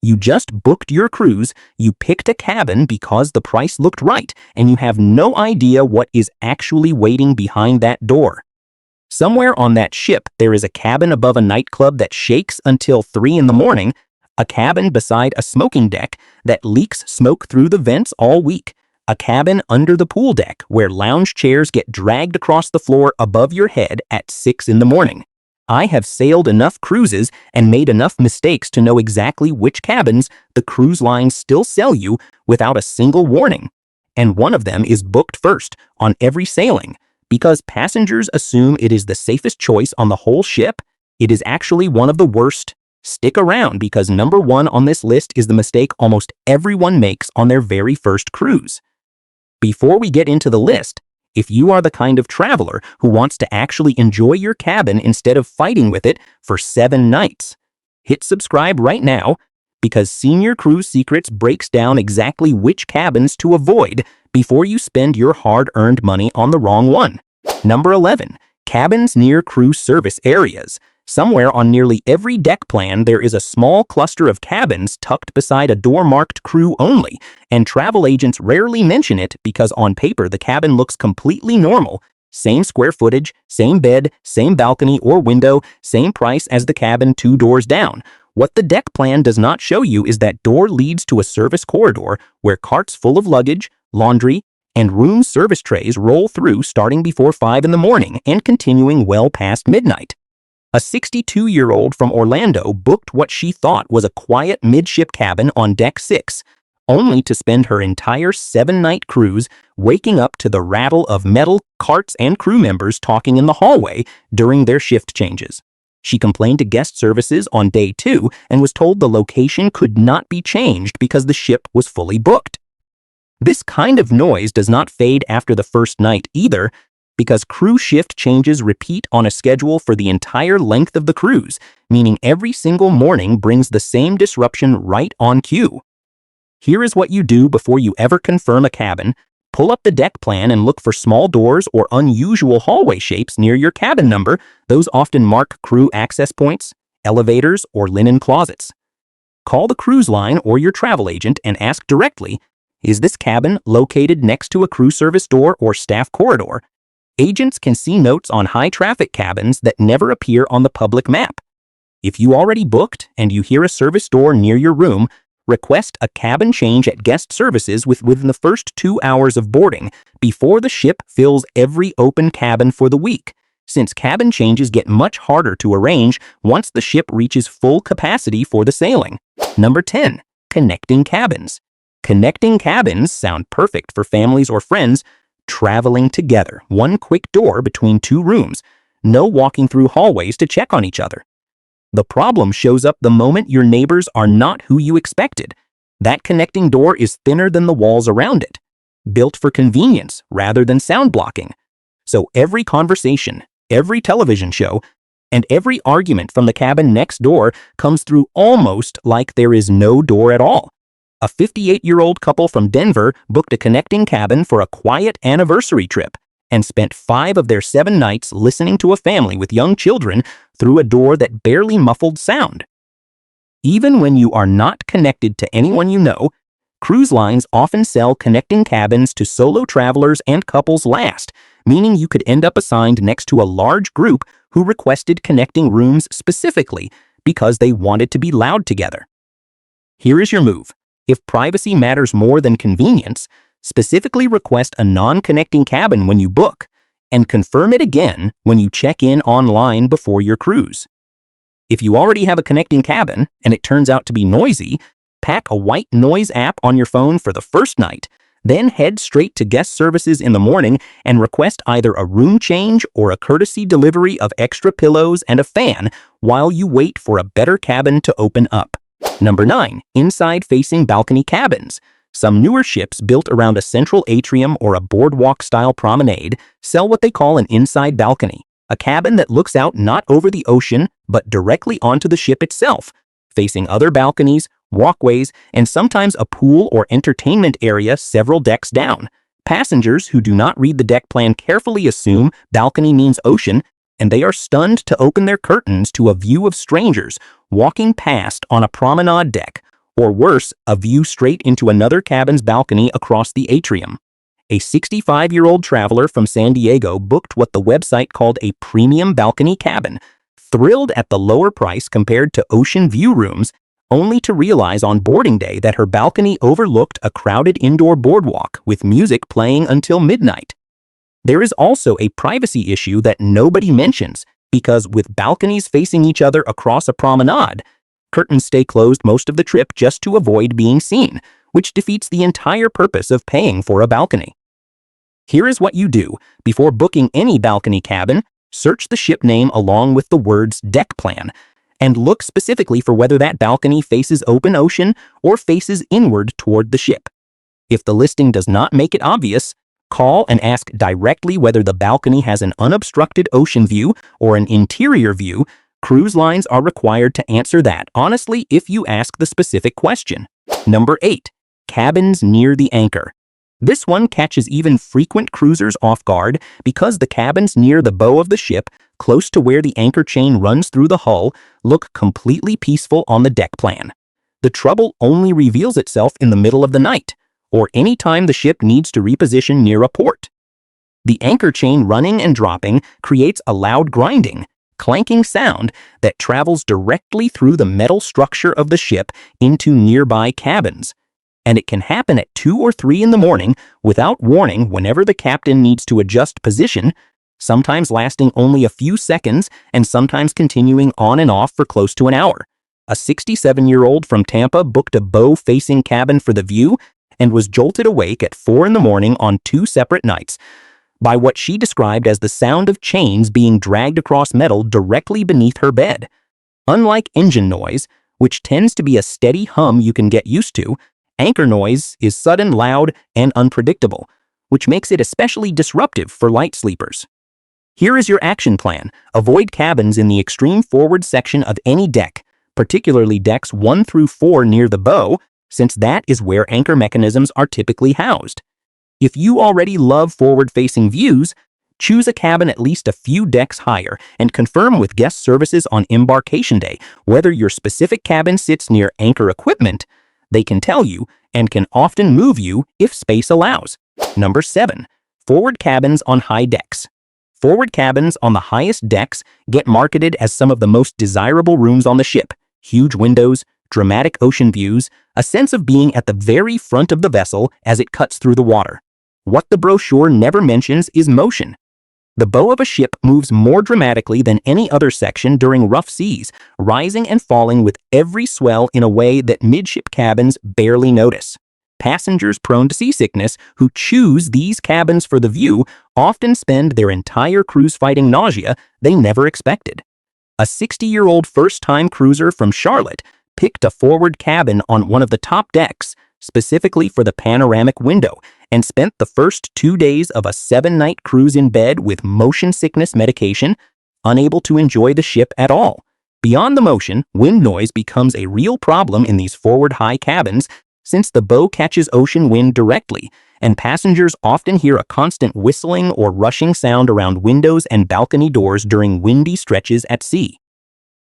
You just booked your cruise, you picked a cabin because the price looked right, and you have no idea what is actually waiting behind that door. Somewhere on that ship, there is a cabin above a nightclub that shakes until 3 in the morning, a cabin beside a smoking deck that leaks smoke through the vents all week, a cabin under the pool deck where lounge chairs get dragged across the floor above your head at 6 in the morning. I have sailed enough cruises and made enough mistakes to know exactly which cabins the cruise lines still sell you without a single warning. And one of them is booked first on every sailing. Because passengers assume it is the safest choice on the whole ship, it is actually one of the worst. Stick around because number 1 on this list is the mistake almost everyone makes on their very first cruise. Before we get into the list, if you are the kind of traveler who wants to actually enjoy your cabin instead of fighting with it for 7 nights, hit subscribe right now because Senior Cruise Secrets breaks down exactly which cabins to avoid before you spend your hard-earned money on the wrong one. Number 11. Cabins near cruise service areas. Somewhere on nearly every deck plan, there is a small cluster of cabins tucked beside a door marked crew only, and travel agents rarely mention it because on paper the cabin looks completely normal. Same square footage, same bed, same balcony or window, same price as the cabin 2 doors down. What the deck plan does not show you is that door leads to a service corridor where carts full of luggage, laundry, and room service trays roll through starting before 5 in the morning and continuing well past midnight. A 62-year-old from Orlando booked what she thought was a quiet midship cabin on deck 6, only to spend her entire 7-night cruise waking up to the rattle of metal, carts, and crew members talking in the hallway during their shift changes. She complained to guest services on day 2 and was told the location could not be changed because the ship was fully booked. This kind of noise does not fade after the first night either, because crew shift changes repeat on a schedule for the entire length of the cruise, meaning every single morning brings the same disruption right on cue. Here is what you do before you ever confirm a cabin. Pull up the deck plan and look for small doors or unusual hallway shapes near your cabin number. Those often mark crew access points, elevators, or linen closets. Call the cruise line or your travel agent and ask directly, is this cabin located next to a crew service door or staff corridor? Agents can see notes on high-traffic cabins that never appear on the public map. If you already booked and you hear a service door near your room, request a cabin change at guest services within the first 2 hours of boarding before the ship fills every open cabin for the week, since cabin changes get much harder to arrange once the ship reaches full capacity for the sailing. Number 10. Connecting cabins. Connecting cabins sound perfect for families or friends traveling together. One quick door between 2 rooms. No walking through hallways to check on each other. The problem shows up the moment your neighbors are not who you expected. That connecting door is thinner than the walls around it, built for convenience rather than sound blocking. So every conversation, every television show, and every argument from the cabin next door comes through almost like there is no door at all. A 58-year-old couple from Denver booked a connecting cabin for a quiet anniversary trip and spent 5 of their 7 nights listening to a family with young children through a door that barely muffled sound. Even when you are not connected to anyone you know, cruise lines often sell connecting cabins to solo travelers and couples last, meaning you could end up assigned next to a large group who requested connecting rooms specifically because they wanted to be loud together. Here is your move. If privacy matters more than convenience, specifically request a non-connecting cabin when you book, and confirm it again when you check in online before your cruise. If you already have a connecting cabin and it turns out to be noisy, pack a white noise app on your phone for the first night, then head straight to guest services in the morning and request either a room change or a courtesy delivery of extra pillows and a fan while you wait for a better cabin to open up. Number 9. Inside-facing balcony cabins. Some newer ships built around a central atrium or a boardwalk-style promenade sell what they call an inside balcony, a cabin that looks out not over the ocean but directly onto the ship itself, facing other balconies, walkways, and sometimes a pool or entertainment area several decks down. Passengers who do not read the deck plan carefully assume balcony means ocean, and they are stunned to open their curtains to a view of strangers walking past on a promenade deck or worse, a view straight into another cabin's balcony across the atrium. A 65-year-old traveler from San Diego booked what the website called a premium balcony cabin, thrilled at the lower price compared to ocean view rooms, only to realize on boarding day that her balcony overlooked a crowded indoor boardwalk with music playing until midnight. There is also a privacy issue that nobody mentions, because with balconies facing each other across a promenade, curtains stay closed most of the trip just to avoid being seen, which defeats the entire purpose of paying for a balcony. Here is what you do. Before booking any balcony cabin, search the ship name along with the words deck plan, and look specifically for whether that balcony faces open ocean or faces inward toward the ship. If the listing does not make it obvious, call and ask directly whether the balcony has an unobstructed ocean view or an interior view. Cruise lines are required to answer that honestly if you ask the specific question. Number 8. Cabins near the anchor. This one catches even frequent cruisers off guard because the cabins near the bow of the ship, close to where the anchor chain runs through the hull, look completely peaceful on the deck plan. The trouble only reveals itself in the middle of the night, or any time the ship needs to reposition near a port. The anchor chain running and dropping creates a loud grinding, clanking sound that travels directly through the metal structure of the ship into nearby cabins. And it can happen at 2 or 3 in the morning without warning whenever the captain needs to adjust position, sometimes lasting only a few seconds and sometimes continuing on and off for close to an hour. A 67-year-old from Tampa booked a bow-facing cabin for the view and was jolted awake at 4 in the morning on 2 separate nights by what she described as the sound of chains being dragged across metal directly beneath her bed. Unlike engine noise, which tends to be a steady hum you can get used to, anchor noise is sudden, loud, and unpredictable, which makes it especially disruptive for light sleepers. Here is your action plan. Avoid cabins in the extreme forward section of any deck, particularly decks 1 through 4 near the bow, since that is where anchor mechanisms are typically housed. If you already love forward-facing views, choose a cabin at least a few decks higher and confirm with guest services on embarkation day whether your specific cabin sits near anchor equipment. They can tell you and can often move you if space allows. Number 7. Forward cabins on high decks. Forward cabins on the highest decks get marketed as some of the most desirable rooms on the ship. Huge windows, dramatic ocean views, a sense of being at the very front of the vessel as it cuts through the water. What the brochure never mentions is motion. The bow of a ship moves more dramatically than any other section during rough seas, rising and falling with every swell in a way that midship cabins barely notice. Passengers prone to seasickness who choose these cabins for the view often spend their entire cruise fighting nausea they never expected. A 60-year-old first-time cruiser from Charlotte picked a forward cabin on one of the top decks, specifically for the panoramic window, and spent the first 2 days of a 7-night cruise in bed with motion sickness medication, unable to enjoy the ship at all. Beyond the motion, wind noise becomes a real problem in these forward high cabins since the bow catches ocean wind directly, and passengers often hear a constant whistling or rushing sound around windows and balcony doors during windy stretches at sea.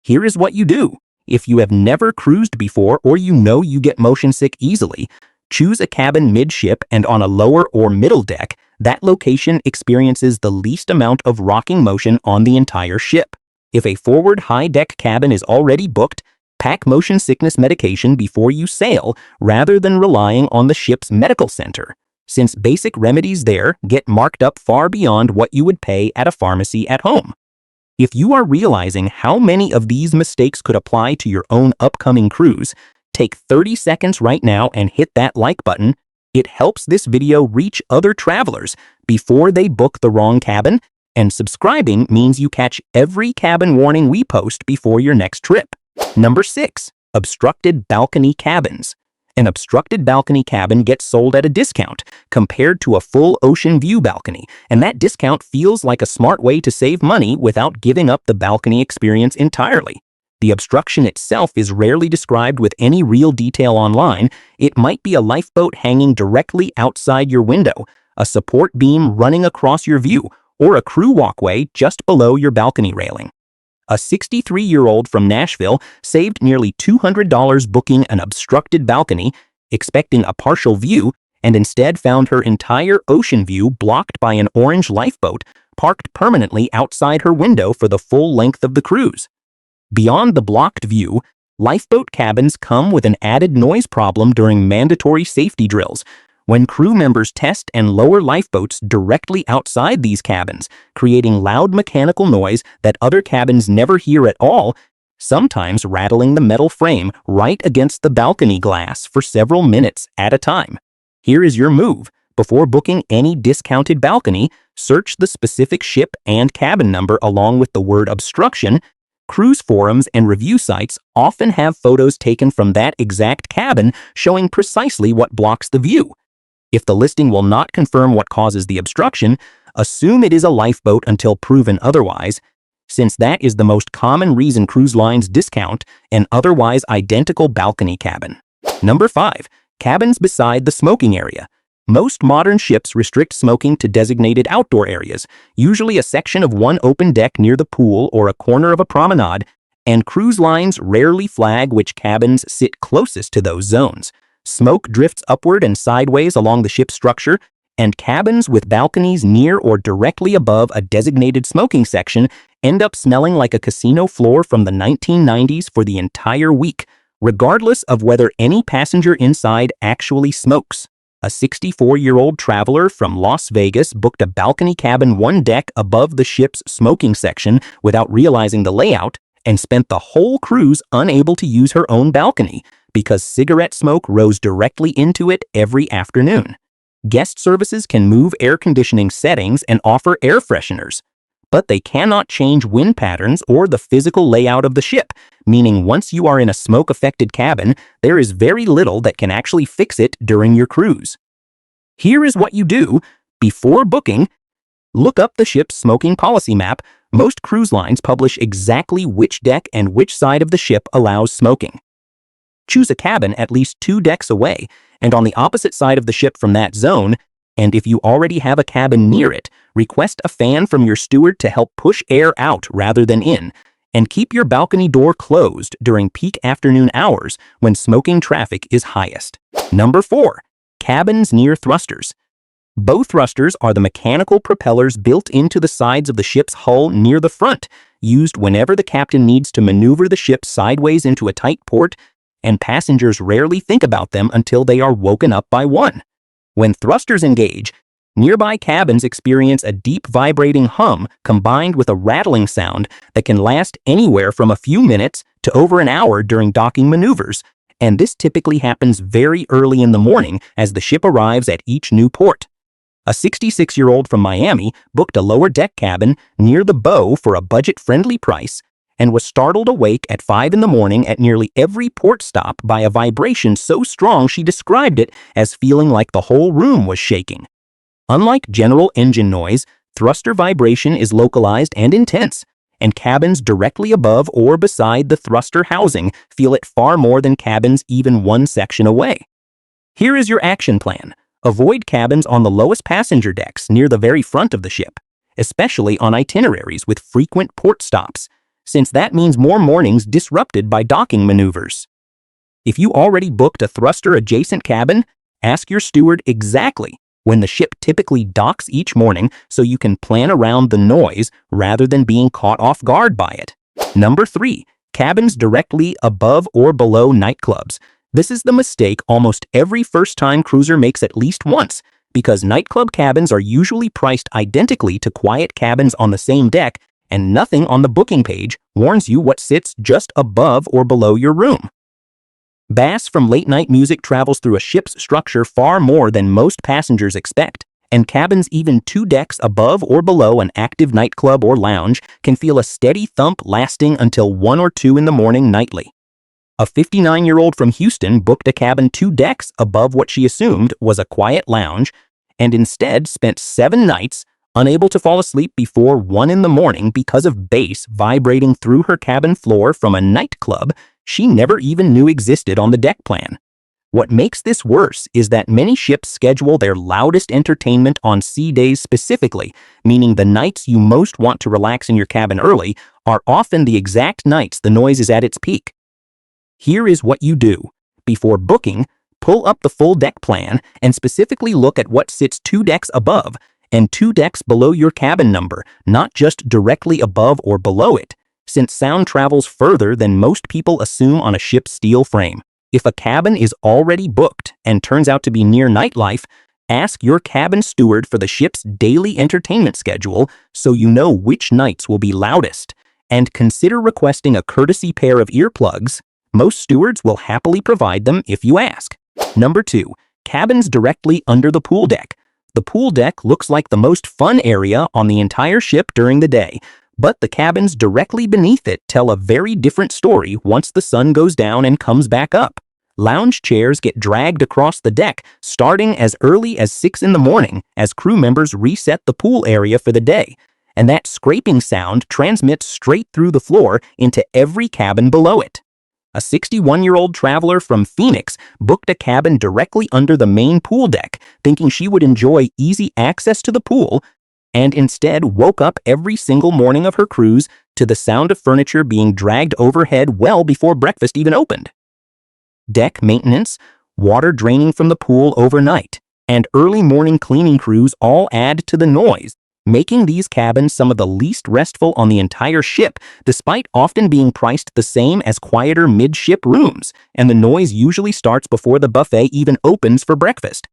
Here is what you do. If you have never cruised before or you know you get motion sick easily, choose a cabin midship and on a lower or middle deck. That location experiences the least amount of rocking motion on the entire ship. If a forward high deck cabin is already booked, pack motion sickness medication before you sail rather than relying on the ship's medical center, since basic remedies there get marked up far beyond what you would pay at a pharmacy at home. If you are realizing how many of these mistakes could apply to your own upcoming cruise, take 30 seconds right now and hit that like button. It helps this video reach other travelers before they book the wrong cabin, and subscribing means you catch every cabin warning we post before your next trip. Number 6. Obstructed balcony cabins. An obstructed balcony cabin gets sold at a discount compared to a full ocean view balcony, and that discount feels like a smart way to save money without giving up the balcony experience entirely. The obstruction itself is rarely described with any real detail online. It might be a lifeboat hanging directly outside your window, a support beam running across your view, or a crew walkway just below your balcony railing. A 63-year-old from Nashville saved nearly $200 booking an obstructed balcony, expecting a partial view, and instead found her entire ocean view blocked by an orange lifeboat parked permanently outside her window for the full length of the cruise. Beyond the blocked view, lifeboat cabins come with an added noise problem during mandatory safety drills, when crew members test and lower lifeboats directly outside these cabins, creating loud mechanical noise that other cabins never hear at all, sometimes rattling the metal frame right against the balcony glass for several minutes at a time. Here is your move. Before booking any discounted balcony, search the specific ship and cabin number along with the word obstruction. Cruise forums and review sites often have photos taken from that exact cabin showing precisely what blocks the view. If the listing will not confirm what causes the obstruction, assume it is a lifeboat until proven otherwise, since that is the most common reason cruise lines discount an otherwise identical balcony cabin. Number 5. Cabins beside the smoking area. Most modern ships restrict smoking to designated outdoor areas, usually a section of one open deck near the pool or a corner of a promenade, and cruise lines rarely flag which cabins sit closest to those zones. Smoke drifts upward and sideways along the ship's structure, and cabins with balconies near or directly above a designated smoking section end up smelling like a casino floor from the 1990s for the entire week, regardless of whether any passenger inside actually smokes. A 64-year-old traveler from Las Vegas booked a balcony cabin one deck above the ship's smoking section without realizing the layout and spent the whole cruise unable to use her own balcony because cigarette smoke rose directly into it every afternoon. Guest services can move air conditioning settings and offer air fresheners, but they cannot change wind patterns or the physical layout of the ship, meaning once you are in a smoke-affected cabin, there is very little that can actually fix it during your cruise. Here is what you do. Before booking, look up the ship's smoking policy map. Most cruise lines publish exactly which deck and which side of the ship allows smoking. Choose a cabin at least 2 decks away and on the opposite side of the ship from that zone, and if you already have a cabin near it, request a fan from your steward to help push air out rather than in, and keep your balcony door closed during peak afternoon hours when smoking traffic is highest. Number 4. Cabins near thrusters. Bow thrusters are the mechanical propellers built into the sides of the ship's hull near the front, used whenever the captain needs to maneuver the ship sideways into a tight port, and passengers rarely think about them until they are woken up by one. When thrusters engage, nearby cabins experience a deep vibrating hum combined with a rattling sound that can last anywhere from a few minutes to over an hour during docking maneuvers, and this typically happens very early in the morning as the ship arrives at each new port. A 66-year-old from Miami booked a lower deck cabin near the bow for a budget-friendly price and was startled awake at 5 in the morning at nearly every port stop by a vibration so strong she described it as feeling like the whole room was shaking. Unlike general engine noise, thruster vibration is localized and intense, and cabins directly above or beside the thruster housing feel it far more than cabins even one section away. Here is your action plan. Avoid cabins on the lowest passenger decks near the very front of the ship, especially on itineraries with frequent port stops, since that means more mornings disrupted by docking maneuvers. If you already booked a thruster-adjacent cabin, ask your steward exactly when the ship typically docks each morning so you can plan around the noise rather than being caught off guard by it. Number 3. Cabins directly above or below nightclubs. This is the mistake almost every first-time cruiser makes at least once, because nightclub cabins are usually priced identically to quiet cabins on the same deck, and nothing on the booking page warns you what sits just above or below your room. Bass from late-night music travels through a ship's structure far more than most passengers expect, and cabins even 2 decks above or below an active nightclub or lounge can feel a steady thump lasting until 1 or 2 in the morning nightly. A 59-year-old from Houston booked a cabin 2 decks above what she assumed was a quiet lounge, and instead spent 7 nights unable to fall asleep before 1 in the morning because of bass vibrating through her cabin floor from a nightclub she never even knew existed on the deck plan. What makes this worse is that many ships schedule their loudest entertainment on sea days specifically, meaning the nights you most want to relax in your cabin early are often the exact nights the noise is at its peak. Here is what you do. Before booking, pull up the full deck plan and specifically look at what sits 2 decks above and 2 decks below your cabin number, not just directly above or below it, since sound travels further than most people assume on a ship's steel frame. If a cabin is already booked and turns out to be near nightlife, ask your cabin steward for the ship's daily entertainment schedule so you know which nights will be loudest, and consider requesting a courtesy pair of earplugs. Most stewards will happily provide them if you ask. Number 2. Cabins directly under the pool deck. The pool deck looks like the most fun area on the entire ship during the day, but the cabins directly beneath it tell a very different story once the sun goes down and comes back up. Lounge chairs get dragged across the deck starting as early as 6 in the morning as crew members reset the pool area for the day, and that scraping sound transmits straight through the floor into every cabin below it. A 61-year-old traveler from Phoenix booked a cabin directly under the main pool deck, thinking she would enjoy easy access to the pool, and instead woke up every single morning of her cruise to the sound of furniture being dragged overhead well before breakfast even opened. Deck maintenance, water draining from the pool overnight, and early morning cleaning crews all add to the noise, making these cabins some of the least restful on the entire ship, despite often being priced the same as quieter midship rooms, and the noise usually starts before the buffet even opens for breakfast.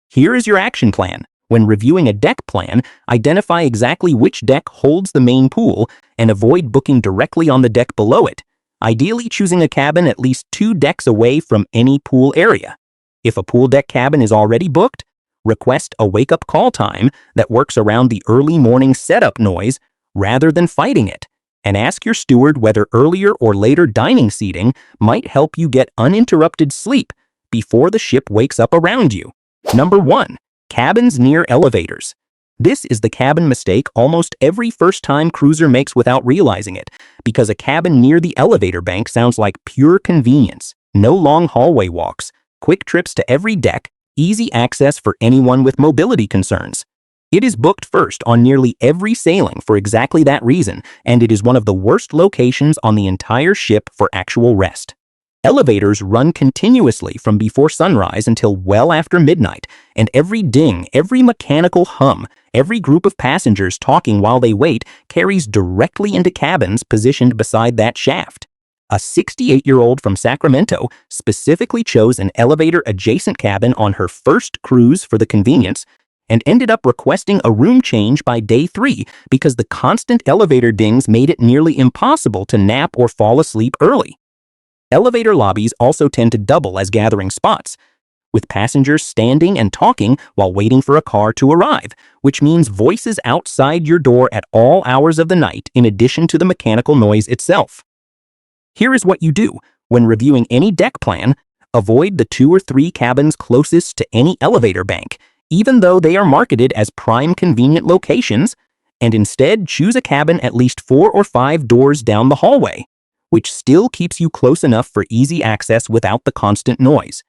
Here is your action plan. When reviewing a deck plan, identify exactly which deck holds the main pool and avoid booking directly on the deck below it, ideally choosing a cabin at least 2 decks away from any pool area. If a pool deck cabin is already booked, request a wake-up call time that works around the early morning setup noise rather than fighting it, and ask your steward whether earlier or later dining seating might help you get uninterrupted sleep before the ship wakes up around you. Number 1. Cabins near elevators. This is the cabin mistake almost every first-time cruiser makes without realizing it, because a cabin near the elevator bank sounds like pure convenience. No long hallway walks, quick trips to every deck, easy access for anyone with mobility concerns. It is booked first on nearly every sailing for exactly that reason, and it is one of the worst locations on the entire ship for actual rest. Elevators run continuously from before sunrise until well after midnight, and every ding, every mechanical hum, every group of passengers talking while they wait carries directly into cabins positioned beside that shaft. A 68-year-old from Sacramento specifically chose an elevator-adjacent cabin on her first cruise for the convenience and ended up requesting a room change by day 3 because the constant elevator dings made it nearly impossible to nap or fall asleep early. Elevator lobbies also tend to double as gathering spots, with passengers standing and talking while waiting for a car to arrive, which means voices outside your door at all hours of the night in addition to the mechanical noise itself. Here is what you do. When reviewing any deck plan, avoid the 2 or 3 cabins closest to any elevator bank, even though they are marketed as prime convenient locations, and instead choose a cabin at least 4 or 5 doors down the hallway, which still keeps you close enough for easy access without the constant noise.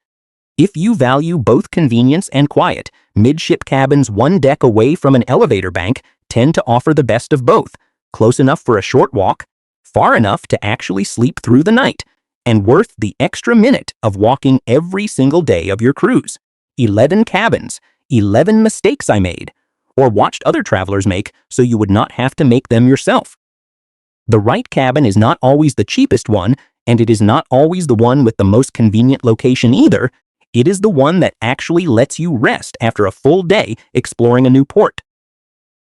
If you value both convenience and quiet, midship cabins 1 deck away from an elevator bank tend to offer the best of both, close enough for a short walk, far enough to actually sleep through the night, and worth the extra minute of walking every single day of your cruise. 11 cabins, 11 mistakes I made, or watched other travelers make so you would not have to make them yourself. The right cabin is not always the cheapest one, and it is not always the one with the most convenient location either. It is the one that actually lets you rest after a full day exploring a new port.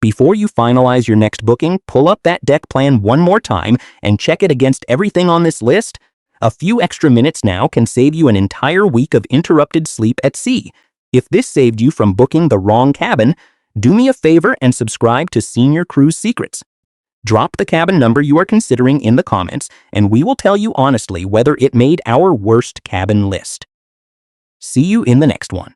Before you finalize your next booking, pull up that deck plan one more time and check it against everything on this list. A few extra minutes now can save you an entire week of interrupted sleep at sea. If this saved you from booking the wrong cabin, do me a favor and subscribe to Senior Cruise Secrets. Drop the cabin number you are considering in the comments, and we will tell you honestly whether it made our worst cabin list. See you in the next one.